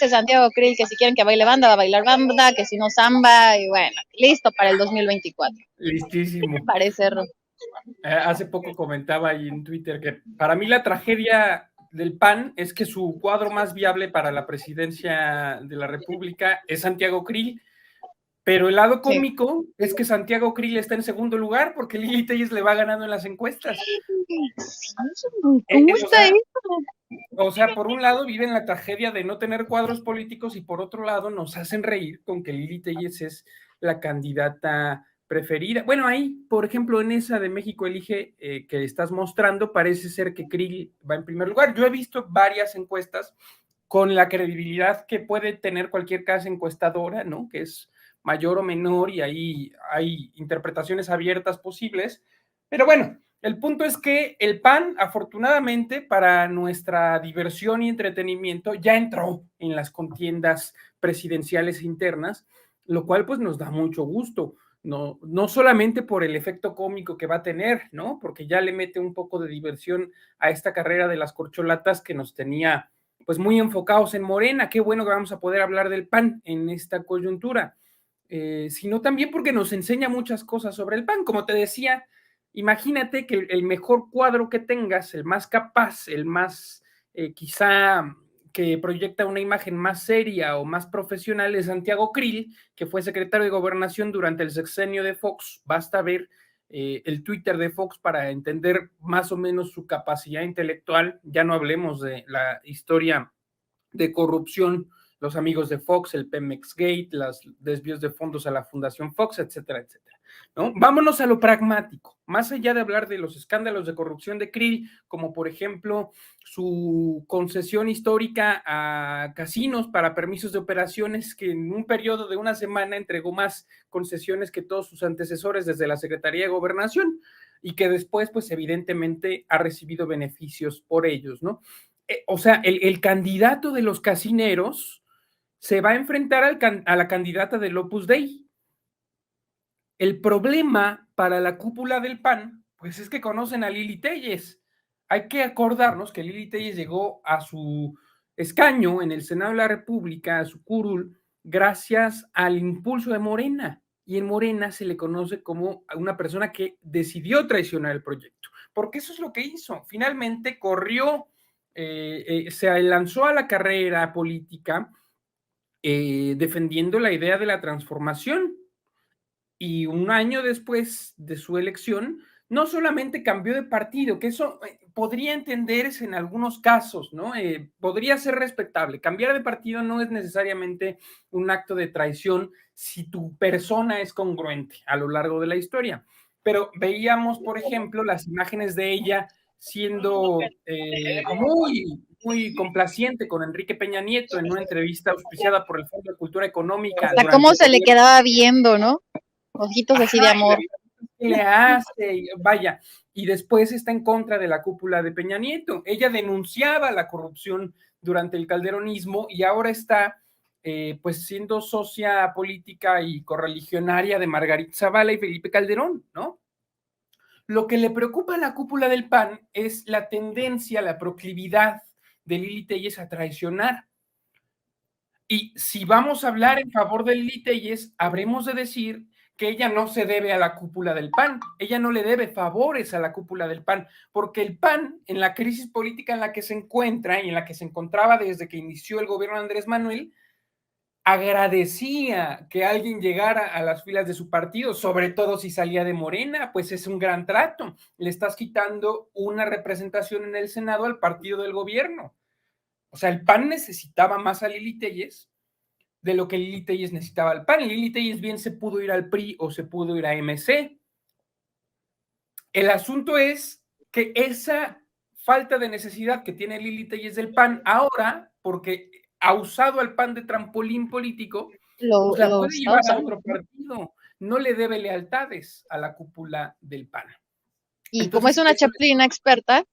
dice Santiago Krill que si quieren que baile banda, va a bailar banda, que si no samba, y bueno, listo para el 2024. ¿Qué te Listísimo. parece, Ro? Hace poco comentaba ahí en Twitter que para mí la tragedia del PAN es que su cuadro más viable para la presidencia de la República es Santiago Krill, pero el lado Sí. cómico es que Santiago Krill está en segundo lugar porque Lili Telles le va ganando en las encuestas. ¿Cómo O está sea, eso? por un lado viven la tragedia de no tener cuadros políticos y por otro lado nos hacen reír con que Lili Telles es la candidata preferida. Bueno, ahí, por ejemplo, en esa de México Elige que estás mostrando, parece ser que Krill va en primer lugar. Yo he visto varias encuestas con la credibilidad que puede tener cualquier casa encuestadora, ¿no? Que es mayor o menor y ahí hay interpretaciones abiertas posibles. Pero bueno, el punto es que el PAN, afortunadamente, para nuestra diversión y entretenimiento, ya entró en las contiendas presidenciales internas, lo cual pues nos da mucho gusto. No solamente por el efecto cómico que va a tener, ¿no? Porque ya le mete un poco de diversión a esta carrera de las corcholatas que nos tenía pues muy enfocados en Morena. Qué bueno que vamos a poder hablar del PAN en esta coyuntura. Sino también porque nos enseña muchas cosas sobre el PAN. Como te decía, imagínate que el mejor cuadro que tengas, el más capaz, el más quizá que proyecta una imagen más seria o más profesional es Santiago Krill, que fue secretario de Gobernación durante el sexenio de Fox. Basta ver el Twitter de Fox para entender más o menos su capacidad intelectual. Ya no hablemos de la historia de corrupción, los amigos de Fox, el Pemex Gate, los desvíos de fondos a la Fundación Fox, etcétera, etcétera. ¿No? Vámonos a lo pragmático, más allá de hablar de los escándalos de corrupción de Krill, como por ejemplo su concesión histórica a casinos para permisos de operaciones, que en un periodo de una semana entregó más concesiones que todos sus antecesores desde la Secretaría de Gobernación y que después, pues evidentemente ha recibido beneficios por ellos, ¿no? O sea, el candidato de los casineros se va a enfrentar a la candidata del Opus Dei. El problema para la cúpula del PAN, pues es que conocen a Lili Telles. Hay que acordarnos que Lili Telles llegó a su escaño en el Senado de la República, a su curul, gracias al impulso de Morena. Y en Morena se le conoce como una persona que decidió traicionar el proyecto, porque eso es lo que hizo. Finalmente corrió, se lanzó a la carrera política defendiendo la idea de la transformación y un año después de su elección, no solamente cambió de partido, que eso podría entenderse en algunos casos, ¿no? Podría ser respetable. Cambiar de partido no es necesariamente un acto de traición si tu persona es congruente a lo largo de la historia. Pero veíamos, por ejemplo, las imágenes de ella siendo muy complaciente con Enrique Peña Nieto en una entrevista auspiciada por el Fondo de Cultura Económica Hasta durante cómo el se le gobierno. quedaba viendo, ¿no? Ojitos así Ajá, de y la amor. que le hace, vaya, y después está en contra de la cúpula de Peña Nieto. Ella denunciaba la corrupción durante el calderonismo y ahora está pues siendo socia política y correligionaria de Margarita Zavala y Felipe Calderón, ¿no? Lo que le preocupa a la cúpula del PAN es la tendencia, la proclividad de Lili Telles a traicionar. Y si vamos a hablar en favor de Lili Telles, habremos de decir que ella no se debe a la cúpula del PAN, ella no le debe favores a la cúpula del PAN, porque el PAN, en la crisis política en la que se encuentra y en la que se encontraba desde que inició el gobierno de Andrés Manuel, agradecía que alguien llegara a las filas de su partido, sobre todo si salía de Morena, pues es un gran trato. Le estás quitando una representación en el Senado al partido del gobierno. O sea, el PAN necesitaba más a Lili Telles de lo que Lili Telles necesitaba al PAN. Lili Telles bien se pudo ir al PRI o se pudo ir a MC. El asunto es que esa falta de necesidad que tiene Lili Telles del PAN ahora, porque ha usado al PAN de trampolín político, pues la Lo puede está llevar a usando. otro partido. No le debe lealtades a la cúpula del PAN. Y como es Entonces, una eso chaplina experta,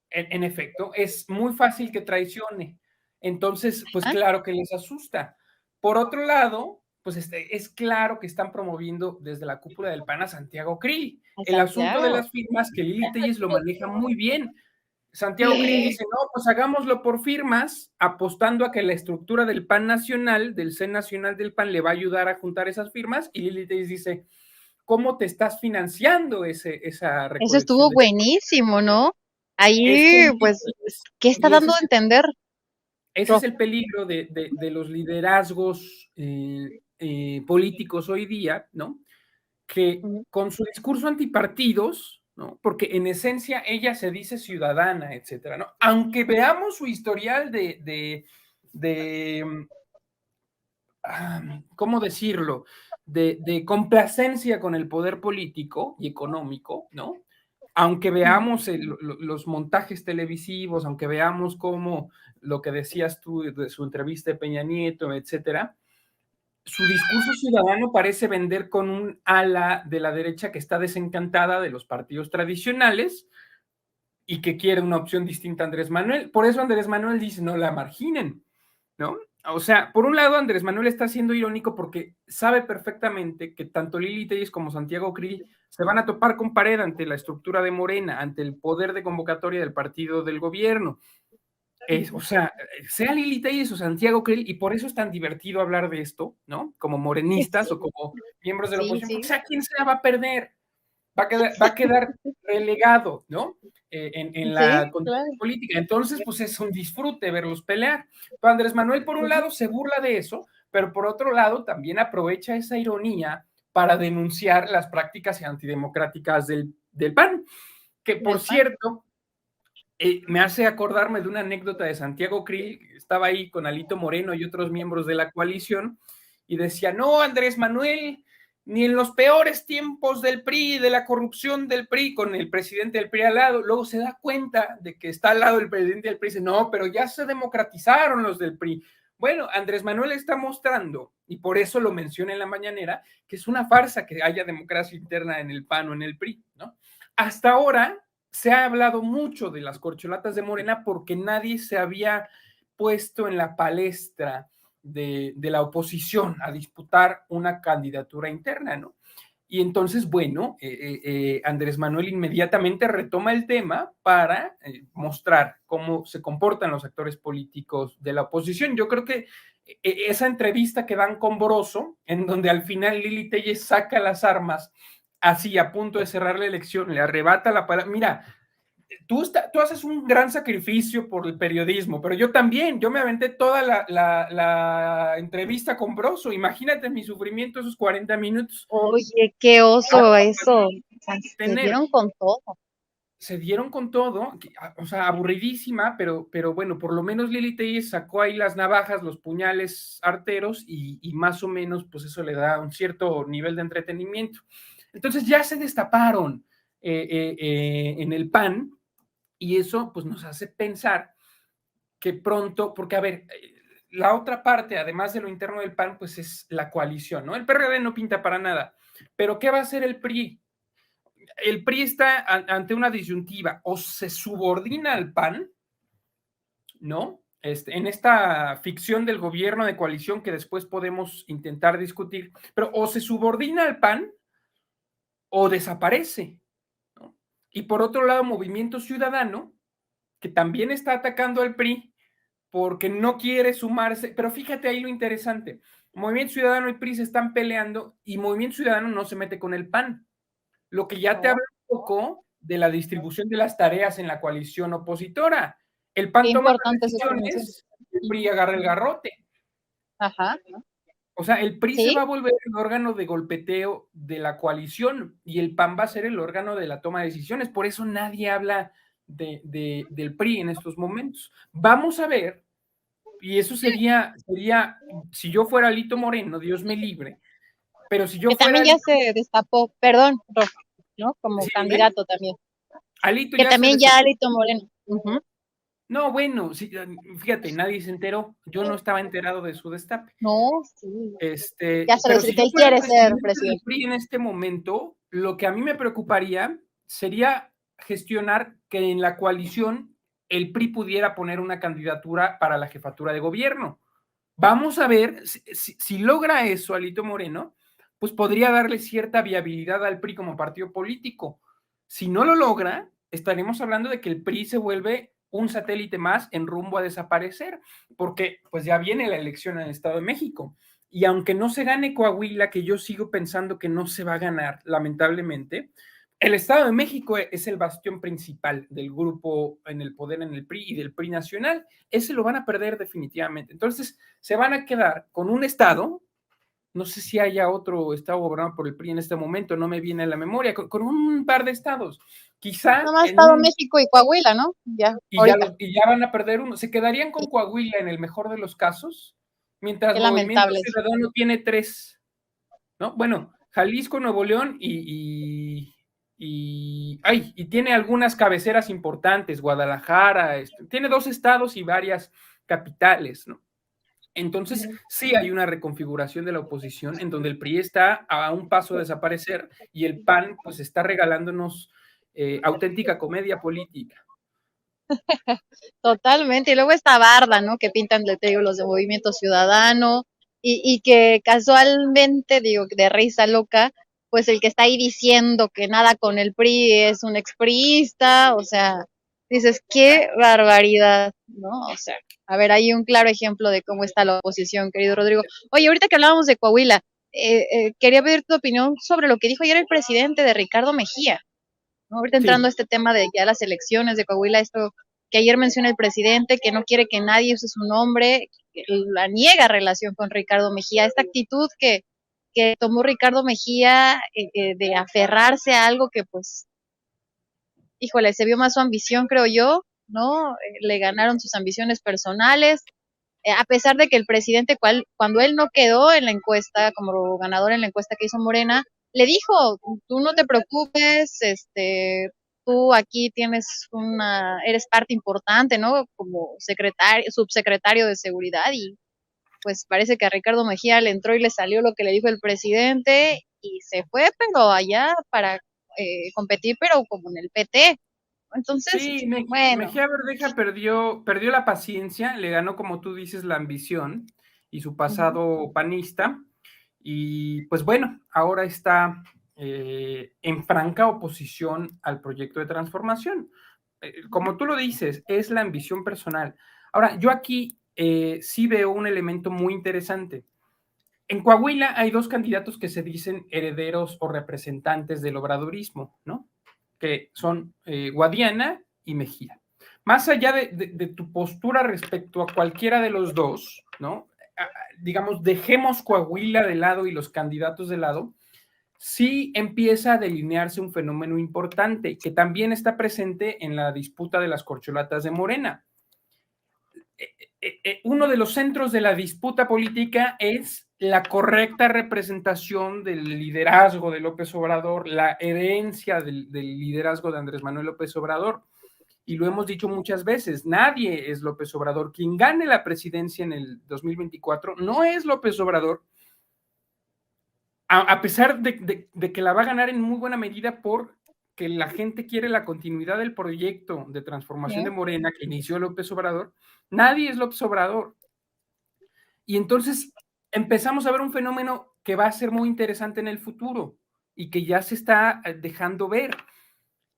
en efecto, es muy fácil que traicione. Entonces, pues ¿ah? claro que les asusta. Por otro lado, pues es claro que están promoviendo desde la cúpula del PAN a Santiago Krill. A El asunto de Santiago. las firmas, que Lili Telles lo maneja muy bien. Santiago Krill dice, no, pues hagámoslo por firmas, apostando a que la estructura del PAN nacional, del CEN nacional del PAN, le va a ayudar a juntar esas firmas, y Lili Telles dice, ¿cómo te estás financiando esa Eso recolección estuvo de buenísimo, ¿no? Es que Ahí, pues, ¿qué está y dando a entender? ese es el peligro de los liderazgos políticos hoy día, ¿no? Que con su discurso antipartidos, ¿no? Porque en esencia ella se dice ciudadana, etcétera, ¿no? Aunque veamos su historial de ¿cómo decirlo? De complacencia con el poder político y económico, ¿no? Aunque veamos los montajes televisivos, aunque veamos cómo lo que decías tú de su entrevista de Peña Nieto, etcétera, su discurso ciudadano parece vender con un ala de la derecha que está desencantada de los partidos tradicionales y que quiere una opción distinta a Andrés Manuel. Por eso Andrés Manuel dice, no la marginen, ¿no? O sea, por un lado, Andrés Manuel está siendo irónico porque sabe perfectamente que tanto Lili Telles como Santiago Krill se van a topar con pared ante la estructura de Morena, ante el poder de convocatoria del partido del gobierno. O sea, sea Lili Telles o Santiago Krill, y por eso es tan divertido hablar de esto, ¿no? Como morenistas o como miembros de la Sí, oposición, porque sí. sea quien sea va a perder, va a quedar relegado, ¿no? En Sí, la claro. contienda política. Entonces, pues es un disfrute verlos pelear. Pero Andrés Manuel, por un lado, se burla de eso, pero por otro lado, también aprovecha esa ironía para denunciar las prácticas antidemocráticas del PAN, que por Del PAN. cierto, me hace acordarme de una anécdota de Santiago Krill, estaba ahí con Alito Moreno y otros miembros de la coalición, y decía, no, Andrés Manuel, ni en los peores tiempos del PRI, de la corrupción del PRI, con el presidente del PRI al lado, luego se da cuenta de que está al lado del presidente del PRI, y dice, no, pero ya se democratizaron los del PRI. Bueno, Andrés Manuel está mostrando, y por eso lo menciona en la mañanera, que es una farsa que haya democracia interna en el PAN o en el PRI, ¿no? Hasta ahora se ha hablado mucho de las corcholatas de Morena porque nadie se había puesto en la palestra de la oposición a disputar una candidatura interna, ¿no? Y entonces, bueno, Andrés Manuel inmediatamente retoma el tema para mostrar cómo se comportan los actores políticos de la oposición. Yo creo que esa entrevista que dan con Boroso, en donde al final Lili Telles saca las armas, así a punto de cerrar la elección, le arrebata la palabra. Mira, tú haces un gran sacrificio por el periodismo, pero yo también, yo me aventé toda la entrevista con Broso, imagínate mi sufrimiento esos 40 minutos. Oye, qué oso eso. O sea, se Tener, dieron con todo. se dieron con todo, o sea, aburridísima, pero bueno, por lo menos Lili Telles sacó ahí las navajas, los puñales arteros y más o menos, pues eso le da un cierto nivel de entretenimiento. Entonces ya se destaparon en el PAN y eso pues nos hace pensar que pronto, porque a ver, la otra parte, además de lo interno del PAN, pues es la coalición, ¿no? El PRD no pinta para nada, pero ¿qué va a hacer el PRI? El PRI está ante una disyuntiva, o se subordina al PAN, ¿no? En esta ficción del gobierno de coalición que después podemos intentar discutir, pero o se subordina al PAN o desaparece, ¿no? Y por otro lado, Movimiento Ciudadano, que también está atacando al PRI porque no quiere sumarse, pero fíjate ahí lo interesante, Movimiento Ciudadano y PRI se están peleando y Movimiento Ciudadano no se mete con el PAN, lo que ya te No, habla un poco de la distribución de las tareas en la coalición opositora. El qué PAN toma las importante es eso que mencionas. decisiones, el PRI agarra el garrote. Ajá. O sea, el PRI se Sí, va a volver el órgano de golpeteo de la coalición y el PAN va a ser el órgano de la toma de decisiones. Por eso nadie habla del PRI en estos momentos. Vamos a ver, y eso sería, si yo fuera Lito Moreno, Dios me libre, pero si yo que fuera también ya Alito, se destapó, perdón, Rosa, ¿no? Como sí, dime, candidato también. Alito Que ya se también ya destapó. Alito Moreno. Ujú. No, bueno, sí, fíjate, nadie se enteró. Yo no estaba enterado de su destape. No, sí. Ya se lo Pero dice si que yo él fuera el quiere ser presidente del presidente. PRI en este momento, lo que a mí me preocuparía sería gestionar que en la coalición el PRI pudiera poner una candidatura para la jefatura de gobierno. Vamos a ver si logra eso Alito Moreno, pues podría darle cierta viabilidad al PRI como partido político. Si no lo logra, estaremos hablando de que el PRI se vuelve un satélite más en rumbo a desaparecer, porque pues ya viene la elección en el Estado de México. Y aunque no se gane Coahuila, que yo sigo pensando que no se va a ganar, lamentablemente, el Estado de México es el bastión principal del grupo en el poder en el PRI y del PRI nacional. Ese lo van a perder definitivamente. Entonces, se van a quedar con un Estado. No sé si haya otro estado gobernado por el PRI en este momento, no me viene a la memoria, con un par de estados. Quizá Nada más en Estado un, México y Coahuila, ¿no? Ya, ahorita. y ya van a perder uno. Se quedarían con Coahuila en el mejor de los casos, mientras Qué Movimiento lamentable. Ciudadano tiene 3, ¿no? Bueno, Jalisco, Nuevo León y tiene algunas cabeceras importantes, Guadalajara, tiene 2 estados y varias capitales, ¿no? Entonces, sí hay una reconfiguración de la oposición en donde el PRI está a un paso de desaparecer y el PAN pues está regalándonos auténtica comedia política. Totalmente. Y luego esta barda, ¿no? Que pintan, te digo, los de Movimiento Ciudadano y que casualmente, digo, de risa loca, pues el que está ahí diciendo que nada con el PRI es un expriista, o sea, dices, qué barbaridad, ¿no? O sea, a ver, hay un claro ejemplo de cómo está la oposición, querido Rodrigo. Oye, ahorita que hablábamos de Coahuila, quería pedir tu opinión sobre lo que dijo ayer el presidente de Ricardo Mejía, ¿no? Ahorita entrando a Sí, este tema de ya las elecciones de Coahuila, esto que ayer menciona el presidente, que no quiere que nadie use su nombre, que la niega relación con Ricardo Mejía, esta actitud que tomó Ricardo Mejía de aferrarse a algo que pues, híjole, se vio más su ambición, creo yo, ¿no? Le ganaron sus ambiciones personales, a pesar de que el presidente, cuando él no quedó en la encuesta, como ganador en la encuesta que hizo Morena, le dijo, tú no te preocupes, tú aquí eres parte importante, ¿no? Como subsecretario de seguridad y pues parece que a Ricardo Mejía le entró y le salió lo que le dijo el presidente y se fue, pero allá para competir, pero como en el PT. Entonces, sí, bueno. Mejía Verdeja perdió la paciencia, le ganó, como tú dices, la ambición y su Uh-huh. pasado panista. Y pues bueno, ahora está en franca oposición al proyecto de transformación. Como tú lo dices, es la ambición personal. Ahora, yo aquí sí veo un elemento muy interesante. En Coahuila hay 2 candidatos que se dicen herederos o representantes del obradorismo, ¿no? Que son Guadiana y Mejía. Más allá de tu postura respecto a cualquiera de los dos, ¿no? Digamos, dejemos Coahuila de lado y los candidatos de lado, sí empieza a delinearse un fenómeno importante que también está presente en la disputa de las corcholatas de Morena. Uno de los centros de la disputa política es la correcta representación del liderazgo de López Obrador, la herencia del liderazgo de Andrés Manuel López Obrador. Y lo hemos dicho muchas veces, nadie es López Obrador. Quien gane la presidencia en el 2024 no es López Obrador, a pesar de que la va a ganar en muy buena medida por que la gente quiere la continuidad del proyecto de transformación de ¿Sí? Morena que inició López Obrador, nadie es López Obrador. Y entonces empezamos a ver un fenómeno que va a ser muy interesante en el futuro y que ya se está dejando ver.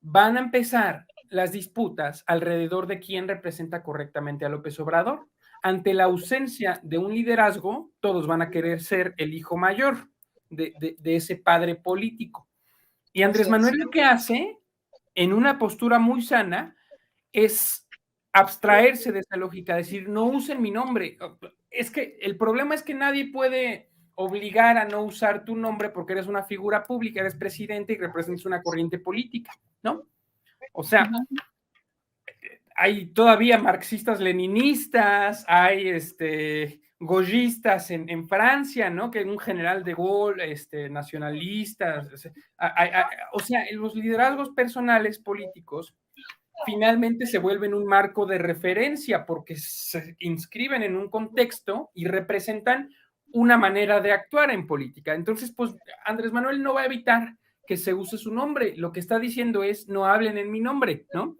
Van a empezar las disputas alrededor de quién representa correctamente a López Obrador. Ante la ausencia de un liderazgo, todos van a querer ser el hijo mayor de ese padre político. Y Andrés Así es. Manuel lo que hace, en una postura muy sana, es abstraerse de esa lógica, decir, no usen mi nombre. Es que el problema es que nadie puede obligar a no usar tu nombre porque eres una figura pública, eres presidente y representas una corriente política, ¿no? O sea, Uh-huh. hay todavía marxistas leninistas, hay gollistas en Francia, ¿no? Que un general de Gaulle, nacionalistas, o sea, los liderazgos personales políticos finalmente se vuelven un marco de referencia porque se inscriben en un contexto y representan una manera de actuar en política. Entonces, pues Andrés Manuel no va a evitar que se use su nombre. Lo que está diciendo es, no hablen en mi nombre, ¿no?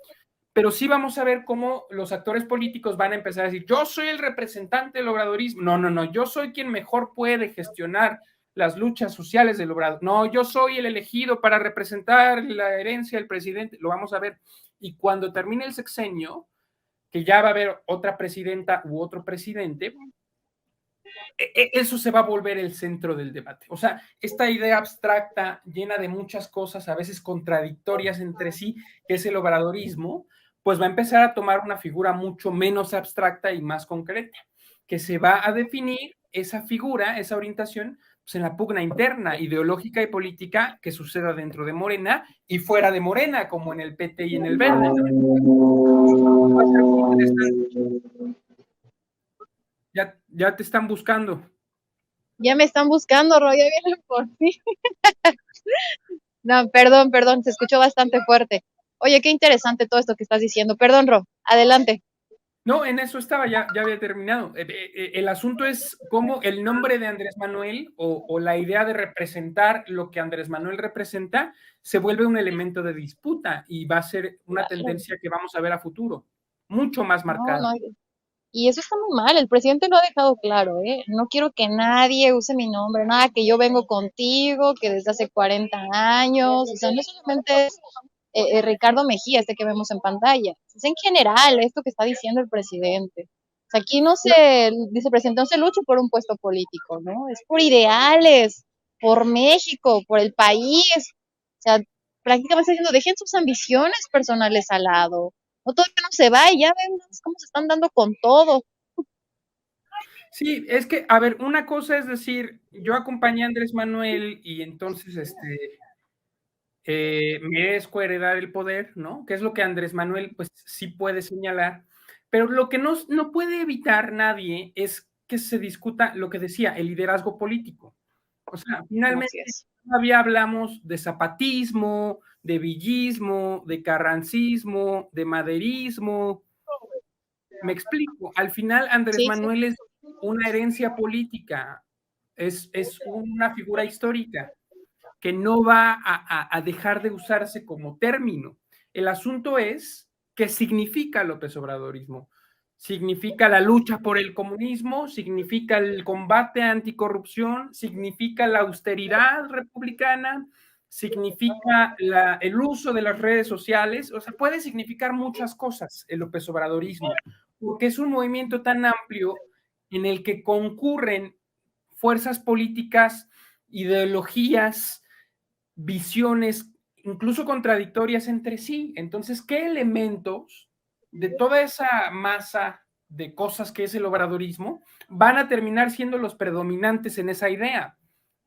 Pero sí vamos a ver cómo los actores políticos van a empezar a decir, yo soy el representante del obradorismo. No, no, no, yo soy quien mejor puede gestionar las luchas sociales del Obrador. No, yo soy el elegido para representar la herencia del presidente, lo vamos a ver. Y cuando termine el sexenio, que ya va a haber otra presidenta u otro presidente, eso se va a volver el centro del debate. O sea, esta idea abstracta, llena de muchas cosas, a veces contradictorias entre sí, que es el obradorismo, pues va a empezar a tomar una figura mucho menos abstracta y más concreta, que se va a definir esa figura, esa orientación, pues en la pugna interna, ideológica y política que suceda dentro de Morena y fuera de Morena, como en el PT y en el Verde, ¿no? Va a ser muy interesante. Ya te están buscando. Ya me están buscando, Ro, ya vienen por mí. No, perdón, se escuchó bastante fuerte. Oye, qué interesante todo esto que estás diciendo. Perdón, Ro, adelante. No, en eso estaba, ya había terminado. El asunto es cómo el nombre de Andrés Manuel o la idea de representar lo que Andrés Manuel representa se vuelve un elemento de disputa y va a ser una tendencia que vamos a ver a futuro, mucho más marcada. No, y eso está muy mal, el presidente lo ha dejado claro, ¿eh? No quiero que nadie use mi nombre, nada, que yo vengo contigo, que desde hace 40 años, o sea, no solamente es Ricardo Mejía, este que vemos en pantalla, es en general esto que está diciendo el presidente. O sea, aquí no se, dice el presidente, no se lucha por un puesto político, ¿no? Es por ideales, por México, por el país. O sea, prácticamente está diciendo, dejen sus ambiciones personales al lado. No, todavía no se va y ya ven cómo se están dando con todo. Sí, es que, a ver, una cosa es decir, yo acompañé a Andrés Manuel y entonces merezco heredar el poder, ¿no? Que es lo que Andrés Manuel, pues sí puede señalar, pero lo que no puede evitar nadie es que se discuta lo que decía, el liderazgo político. O sea, finalmente todavía hablamos de zapatismo, de villismo, de carrancismo, de maderismo. Me explico, al final Andrés Sí, sí. Manuel es una herencia política, es una figura histórica que no va a dejar de usarse como término. El asunto es qué significa López Obradorismo. Significa la lucha por el comunismo, significa el combate anticorrupción, significa la austeridad republicana, significa el uso de las redes sociales, o sea, puede significar muchas cosas el López Obradorismo, porque es un movimiento tan amplio en el que concurren fuerzas políticas, ideologías, visiones, incluso contradictorias entre sí. Entonces, ¿qué elementos de toda esa masa de cosas que es el obradorismo van a terminar siendo los predominantes en esa idea?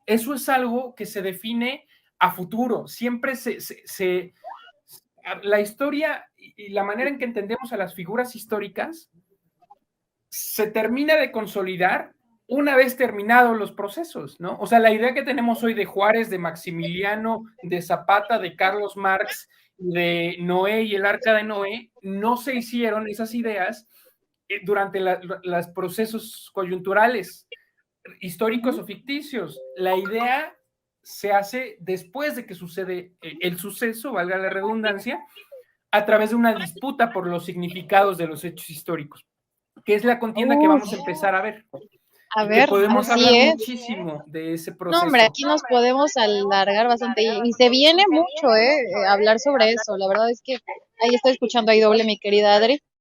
Eso es algo que se define a futuro. Siempre la historia y la manera en que entendemos a las figuras históricas se termina de consolidar una vez terminados los procesos, ¿no? O sea, la idea que tenemos hoy de Juárez, de Maximiliano, de Zapata, de Carlos Marx, de Noé y el Arca de Noé, no se hicieron esas ideas durante los procesos coyunturales, históricos o ficticios. La idea se hace después de que sucede el suceso, valga la redundancia, a través de una disputa por los significados de los hechos históricos, que es la contienda que vamos a empezar a ver. A Y que ver, podemos así hablar es. muchísimo de ese No, proceso. hombre, aquí nos podemos alargar bastante y se viene mucho, hablar sobre eso. La verdad es que ahí estoy escuchando ahí doble, mi querida Adri.